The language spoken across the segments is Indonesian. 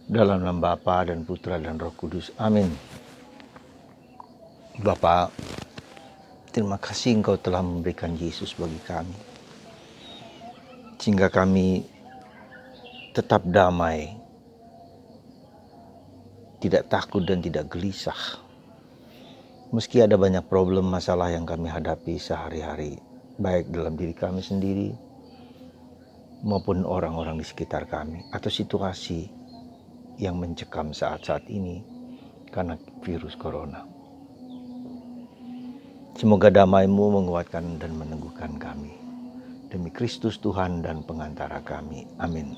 Dalam nama Bapa dan Putra dan Roh Kudus. Amin. Bapa, terima kasih Engkau telah memberikan Yesus bagi kami, sehingga kami tetap damai, tidak takut dan tidak gelisah. Meski ada banyak problem masalah yang kami hadapi sehari-hari, baik dalam diri kami sendiri maupun orang-orang di sekitar kami, atau situasi yang mencekam saat-saat ini karena virus corona. Semoga damai-Mu menguatkan dan meneguhkan kami. Demi Kristus Tuhan dan pengantara kami. Amin.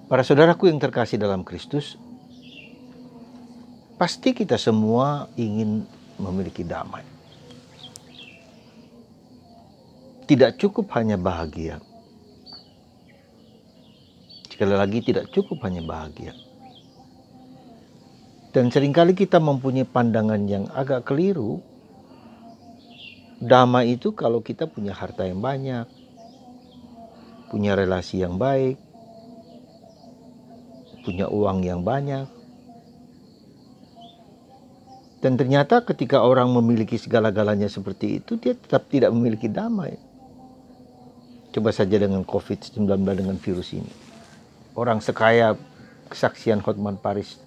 Para saudaraku yang terkasih dalam Kristus, pasti kita semua ingin memiliki damai. Tidak cukup hanya bahagia. Sekali lagi, tidak cukup hanya bahagia. Dan seringkali kita mempunyai pandangan yang agak keliru. Damai itu kalau kita punya harta yang banyak, punya relasi yang baik, punya uang yang banyak. Dan ternyata ketika orang memiliki segala-galanya seperti itu, dia tetap tidak memiliki damai. Coba saja dengan COVID-19, dengan virus ini. Orang sekaya kesaksian Hotman Paris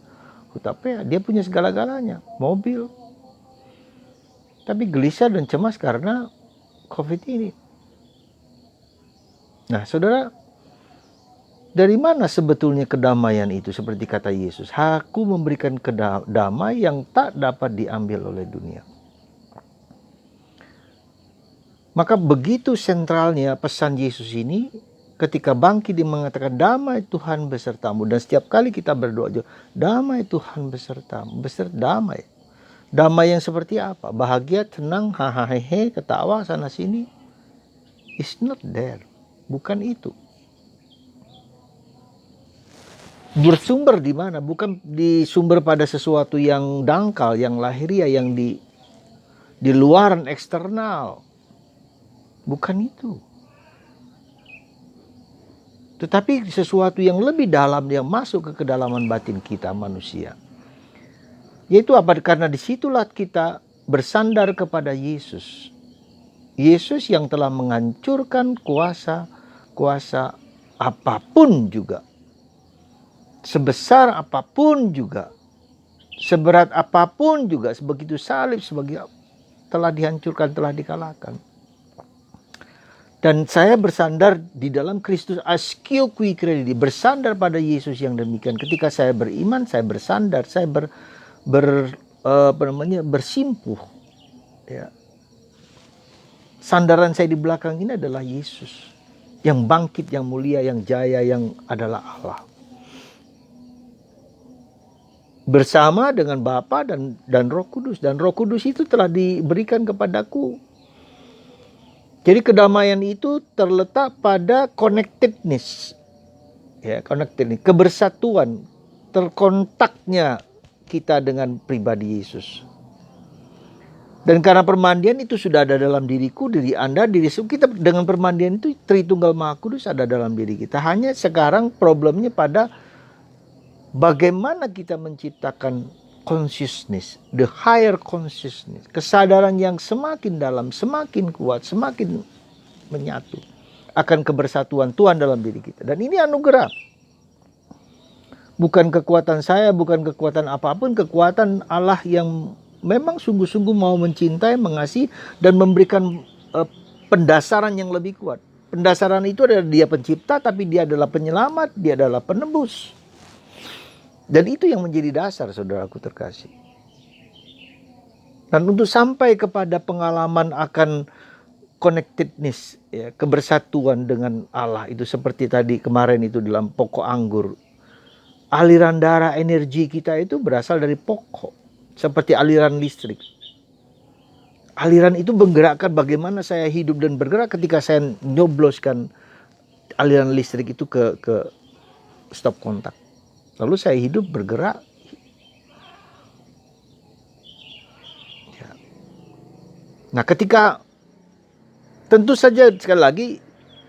Hutapea, dia punya segala-galanya, mobil. Tapi gelisah dan cemas karena COVID ini. Nah, saudara, dari mana sebetulnya kedamaian itu? Seperti kata Yesus, Aku memberikan damai yang tak dapat diambil oleh dunia. Maka begitu sentralnya pesan Yesus ini, ketika bangkit dia mengatakan, damai Tuhan besertamu. Dan setiap kali kita berdoa, damai Tuhan besertamu, damai. Damai yang seperti apa? Bahagia, tenang, hahaha, ketawa sana sini. It's not there. Bukan itu. Bersumber di mana? Bukan disumber pada sesuatu yang dangkal, yang lahiriah, yang di luaran eksternal. Bukan itu. Tetapi sesuatu yang lebih dalam, yang masuk ke kedalaman batin kita manusia. Yaitu apa? Karena disitulah kita bersandar kepada Yesus. Yesus yang telah menghancurkan kuasa apapun juga. Sebesar apapun juga. Seberat apapun juga. Sebegitu salib, telah dihancurkan, telah dikalahkan. Dan saya bersandar di dalam Kristus askio qui credi, bersandar pada Yesus yang demikian. Ketika saya beriman, saya bersandar, saya bersimpuh. Ya. Sandaran saya di belakang ini adalah Yesus, yang bangkit, yang mulia, yang jaya, yang adalah Allah. Bersama dengan Bapa dan Roh Kudus, dan Roh Kudus itu telah diberikan kepadaku. Jadi kedamaian itu terletak pada connectedness, ya, connectedness, kebersatuan, terkontaknya kita dengan pribadi Yesus. Dan karena permandian itu sudah ada dalam diriku, diri Anda, diri kita, dengan permandian itu Tritunggal Maha Kudus ada dalam diri kita. Hanya sekarang problemnya pada bagaimana kita menciptakan consciousness, the higher consciousness, kesadaran yang semakin dalam, semakin kuat, semakin menyatu akan kebersatuan Tuhan dalam diri kita. Dan ini anugerah. Bukan kekuatan saya, bukan kekuatan apapun, kekuatan Allah yang memang sungguh-sungguh mau mencintai, mengasihi, dan memberikan pendasaran yang lebih kuat. Pendasaran itu adalah Dia pencipta, tapi Dia adalah penyelamat, Dia adalah penebus. Dan itu yang menjadi dasar, saudaraku terkasih. Dan untuk sampai kepada pengalaman akan connectedness, ya, kebersatuan dengan Allah, itu seperti tadi kemarin itu dalam pokok anggur. Aliran darah, energi kita itu berasal dari pokok, seperti aliran listrik. Aliran itu menggerakkan bagaimana saya hidup dan bergerak ketika saya nyobloskan aliran listrik itu ke stop kontak. Lalu saya hidup, bergerak. Ya. Nah, ketika tentu saja sekali lagi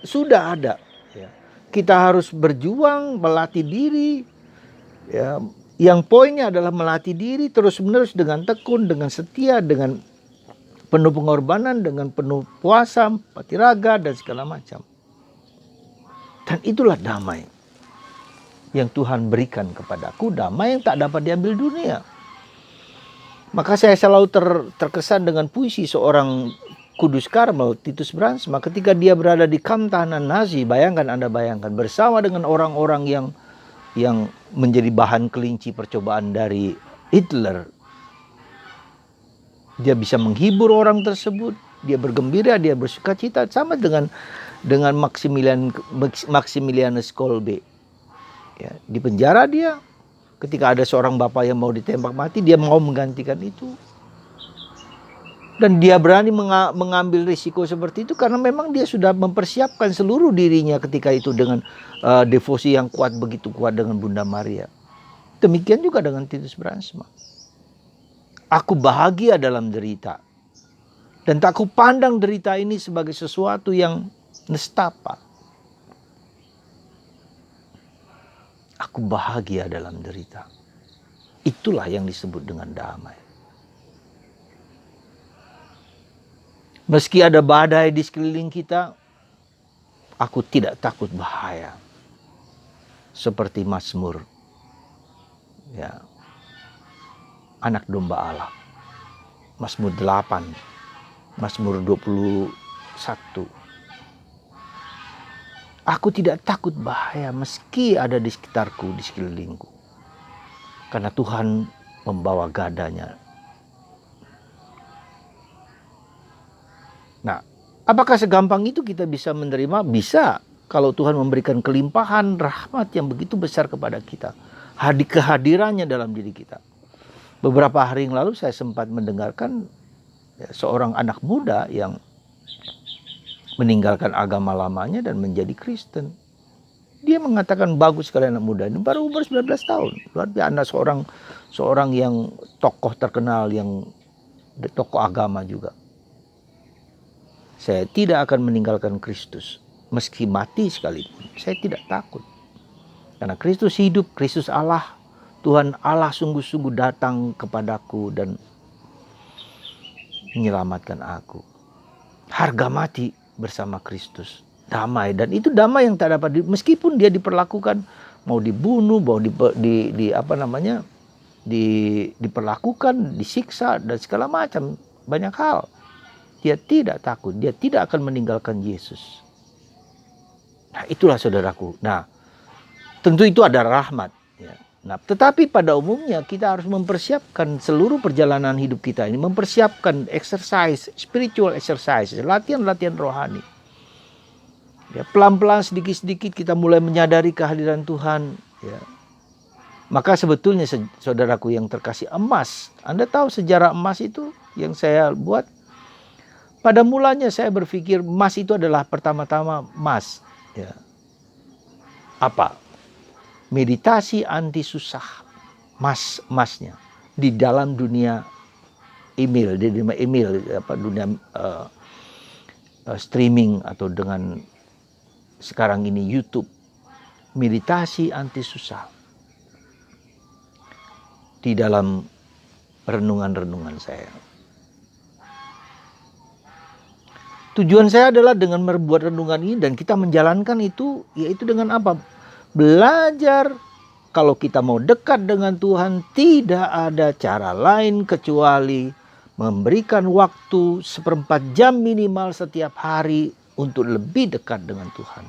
sudah ada, ya, kita harus berjuang, melatih diri. Ya, yang poinnya adalah melatih diri terus-menerus dengan tekun, dengan setia, dengan penuh pengorbanan, dengan penuh puasa, patiraga, dan segala macam. Dan itulah damai yang Tuhan berikan kepadaku, damai yang tak dapat diambil dunia. Maka saya selalu terkesan dengan puisi seorang Kudus Karmel, Titus Brandsma, ketika dia berada di kamp tahanan Nazi. Anda bayangkan bersama dengan orang-orang yang menjadi bahan kelinci percobaan dari Hitler. Dia bisa menghibur orang tersebut, dia bergembira, dia bersukacita, sama dengan Maximilianus Kolbe. Ya, di penjara dia, ketika ada seorang bapak yang mau ditembak mati, dia mau menggantikan itu. Dan dia berani mengambil risiko seperti itu karena memang dia sudah mempersiapkan seluruh dirinya ketika itu dengan devosi yang kuat, begitu kuat dengan Bunda Maria. Demikian juga dengan Titus Brandsma. Aku bahagia dalam derita. Dan tak kupandang derita ini sebagai sesuatu yang nestapa. Aku bahagia dalam derita. Itulah yang disebut dengan damai. Meski ada badai di sekeliling kita, aku tidak takut bahaya. Seperti Mazmur, ya, anak domba Allah. Mazmur 8, Mazmur 21. Aku tidak takut bahaya meski ada di sekitarku, di sekelilingku. Karena Tuhan membawa gadanya. Nah, apakah segampang itu kita bisa menerima? Bisa, kalau Tuhan memberikan kelimpahan rahmat yang begitu besar kepada kita. Kehadirannya dalam diri kita. Beberapa hari yang lalu saya sempat mendengarkan seorang anak muda yang meninggalkan agama lamanya dan menjadi Kristen. Dia mengatakan bagus sekali anak muda ini, baru umur 19 tahun. Luar biasa, seorang yang tokoh terkenal, yang tokoh agama juga. Saya tidak akan meninggalkan Kristus. Meski mati sekalipun, saya tidak takut. Karena Kristus hidup, Kristus Allah. Tuhan Allah sungguh-sungguh datang kepadaku dan menyelamatkan aku. Harga mati bersama Kristus, damai. Dan itu damai yang tak dapat meskipun dia diperlakukan, mau dibunuh, mau diperlakukan, disiksa dan segala macam, banyak hal. Dia tidak takut, dia tidak akan meninggalkan Yesus. Nah, itulah saudaraku. Nah, tentu itu ada rahmat. Ya. Nah, tetapi pada umumnya kita harus mempersiapkan seluruh perjalanan hidup kita ini, mempersiapkan exercise, spiritual exercise, latihan-latihan rohani. Ya, pelan-pelan, sedikit-sedikit kita mulai menyadari kehadiran Tuhan. Ya. Maka sebetulnya saudaraku yang terkasih, emas. Anda tahu sejarah emas itu yang saya buat? Pada mulanya saya berpikir emas itu adalah pertama-tama emas. Ya. Apa? Meditasi anti susah, emasnya di dalam dunia email, dunia streaming atau dengan sekarang ini YouTube. Meditasi anti susah di dalam renungan-renungan saya. Tujuan saya adalah dengan membuat renungan ini dan kita menjalankan itu, yaitu dengan apa? Belajar. Kalau kita mau dekat dengan Tuhan, tidak ada cara lain kecuali memberikan waktu 1/4 jam minimal setiap hari untuk lebih dekat dengan Tuhan.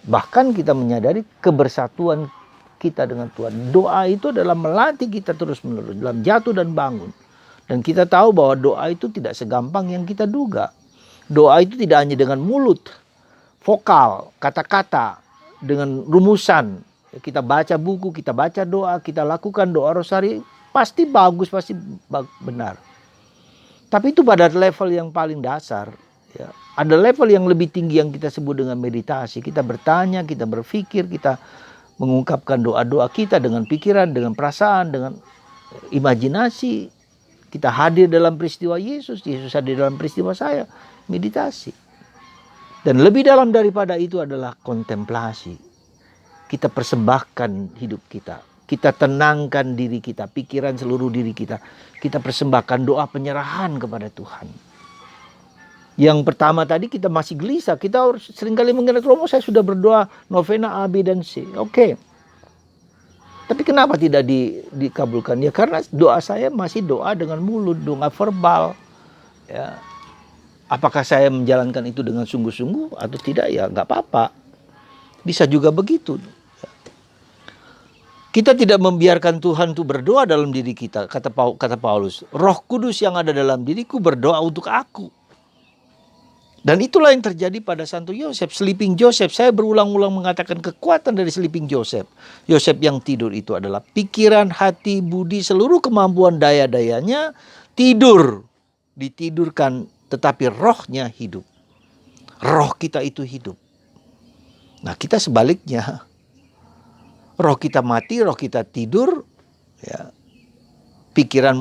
Bahkan kita menyadari kebersatuan kita dengan Tuhan. Doa itu adalah melatih kita terus-menerus dalam jatuh dan bangun. Dan kita tahu bahwa doa itu tidak segampang yang kita duga. Doa itu tidak hanya dengan mulut, vokal, kata-kata, dengan rumusan. Kita baca buku, kita baca doa, kita lakukan doa rosari, pasti bagus, pasti benar. Tapi itu pada level yang paling dasar. Ya. Ada level yang lebih tinggi yang kita sebut dengan meditasi. Kita bertanya, kita berpikir, kita mengungkapkan doa-doa kita dengan pikiran, dengan perasaan, dengan imajinasi. Kita hadir dalam peristiwa Yesus, Yesus hadir dalam peristiwa saya. Meditasi. Dan lebih dalam daripada itu adalah kontemplasi. Kita persembahkan hidup kita. Kita tenangkan diri kita, pikiran seluruh diri kita. Kita persembahkan doa penyerahan kepada Tuhan. Yang pertama tadi kita masih gelisah. Kita seringkali mengingat, Romo saya sudah berdoa novena A, B, dan C. Oke. Tapi kenapa tidak dikabulkan? Ya karena doa saya masih doa dengan mulut, doa verbal. Ya. Apakah saya menjalankan itu dengan sungguh-sungguh atau tidak? Ya nggak apa-apa. Bisa juga begitu. Kita tidak membiarkan Tuhan itu berdoa dalam diri kita. Kata Paulus, Roh Kudus yang ada dalam diriku berdoa untuk aku. Dan itulah yang terjadi pada Santo Yosef, Sleeping Joseph. Saya berulang-ulang mengatakan kekuatan dari Sleeping Joseph. Yosef yang tidur itu adalah pikiran, hati, budi, seluruh kemampuan daya-dayanya tidur. Ditidurkan. Tetapi rohnya hidup. Roh kita itu hidup. Nah kita sebaliknya. Roh kita mati, roh kita tidur. Ya, pikiran,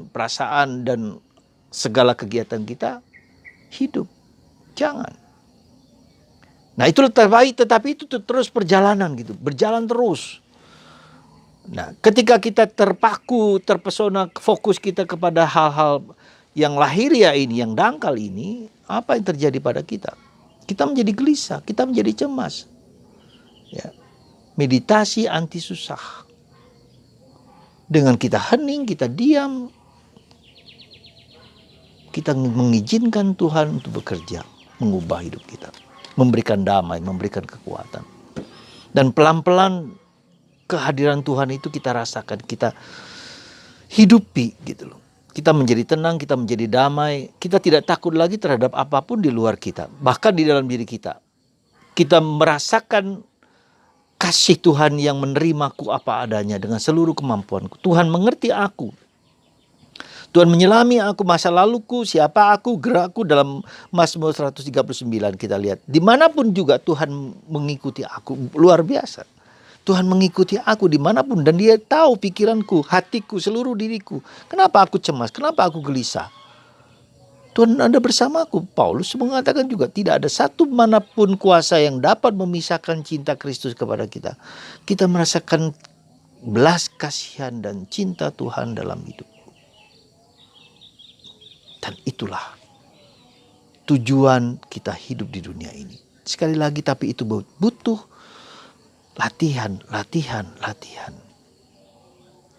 perasaan, dan segala kegiatan kita hidup. Jangan. Nah itu terbaik, tetapi itu terus perjalanan gitu. Berjalan terus. Nah ketika kita terpaku, terpesona, fokus kita kepada hal-hal yang lahiriah ini, yang dangkal ini, apa yang terjadi pada kita? Kita menjadi gelisah, kita menjadi cemas. Ya. Meditasi anti susah. Dengan kita hening, kita diam, kita mengizinkan Tuhan untuk bekerja, mengubah hidup kita, memberikan damai, memberikan kekuatan. Dan pelan-pelan kehadiran Tuhan itu kita rasakan, kita hidupi gitu loh. Kita menjadi tenang, kita menjadi damai. Kita tidak takut lagi terhadap apapun di luar kita. Bahkan di dalam diri kita. Kita merasakan kasih Tuhan yang menerimaku apa adanya dengan seluruh kemampuanku. Tuhan mengerti aku. Tuhan menyelami aku, masa laluku, siapa aku, gerakku. Dalam Mazmur 139 kita lihat. Dimanapun juga Tuhan mengikuti aku. Luar biasa. Tuhan mengikuti aku dimanapun. Dan dia tahu pikiranku, hatiku, seluruh diriku. Kenapa aku cemas? Kenapa aku gelisah? Tuhan ada bersamaku. Paulus mengatakan juga tidak ada satu manapun kuasa yang dapat memisahkan cinta Kristus kepada kita. Kita merasakan belas kasihan dan cinta Tuhan dalam hidup. Dan itulah tujuan kita hidup di dunia ini. Sekali lagi, tapi itu butuh latihan.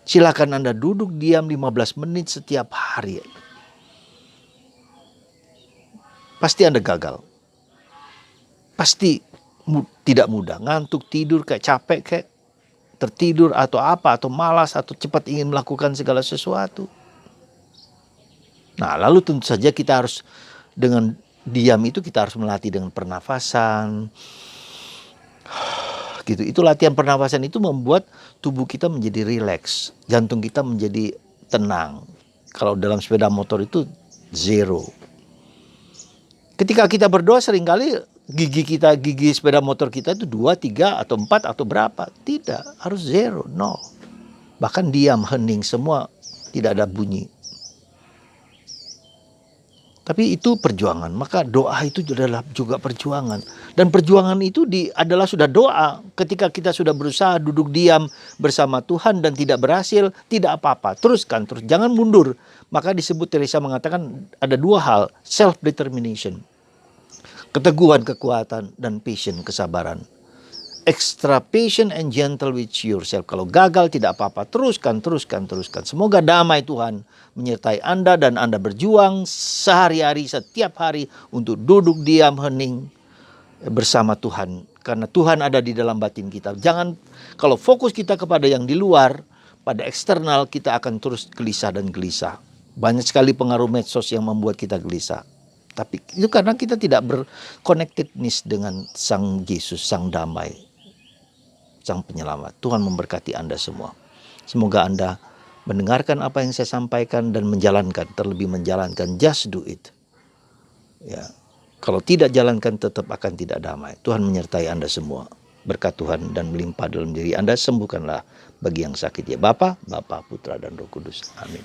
Silakan Anda duduk diam 15 menit setiap hari. Pasti Anda gagal. Pasti tidak mudah. Ngantuk, tidur, kayak capek, kayak tertidur atau apa, atau malas, atau cepat ingin melakukan segala sesuatu. Nah, lalu tentu saja kita harus dengan diam itu kita harus melatih dengan pernafasan. Gitu. Itu latihan pernafasan itu membuat tubuh kita menjadi rileks, jantung kita menjadi tenang. Kalau dalam sepeda motor itu zero. Ketika kita berdoa seringkali gigi sepeda motor kita itu 2, 3, atau 4 atau berapa. Tidak, harus zero, nol. Bahkan diam, hening, semua tidak ada bunyi. Tapi itu perjuangan, maka doa itu adalah juga perjuangan. Dan perjuangan itu adalah sudah doa. Ketika kita sudah berusaha duduk diam bersama Tuhan dan tidak berhasil, tidak apa-apa. Teruskan, terus. Jangan mundur. Maka disebut, Teresa mengatakan ada 2 hal. Self-determination. Keteguhan, kekuatan, dan patience, kesabaran. Extra patient and gentle with yourself. Kalau gagal tidak apa-apa. Teruskan. Semoga damai Tuhan menyertai Anda dan Anda berjuang sehari-hari, setiap hari untuk duduk diam, hening bersama Tuhan. Karena Tuhan ada di dalam batin kita. Jangan, kalau fokus kita kepada yang di luar, pada eksternal, kita akan terus gelisah dan gelisah. Banyak sekali pengaruh medsos yang membuat kita gelisah. Tapi itu karena kita tidak berconnectedness dengan Sang Yesus, Sang Damai, Sang Penyelamat. Tuhan memberkati Anda semua. Semoga Anda mendengarkan apa yang saya sampaikan dan menjalankan, terlebih menjalankan, just do it. Ya, kalau tidak jalankan tetap akan tidak damai. Tuhan menyertai Anda semua. Berkat Tuhan dan melimpah dalam diri Anda, sembuhkanlah bagi yang sakit ya Bapa, Putra dan Roh Kudus. Amin.